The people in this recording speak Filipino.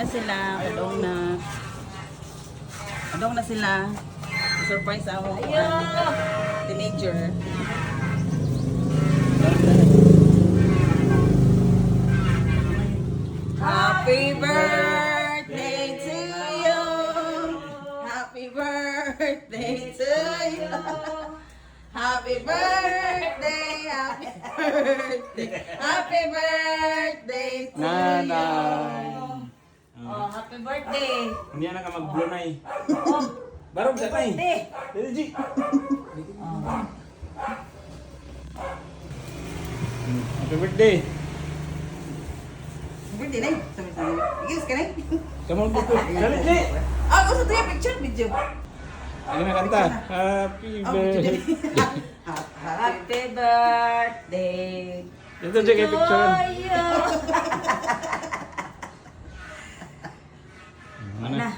sila. Kadong na sila. Surprise ako. Teenager. Happy birthday to you. Happy birthday to you. Happy birthday, happy birthday, happy birthday to Nanay. you. Oh, happy birthday. Hindi na ka mag-blunay. Oh, Barog sa tay. birthday. Dili G. Happy birthday. Birthday na. Sabi. Igis ka na. Come on, dito. Dali G. Ah, gusto tayo picture video. Ano na kanta? Happy birthday. Happy birthday. Dito G kay picture. you. Mana?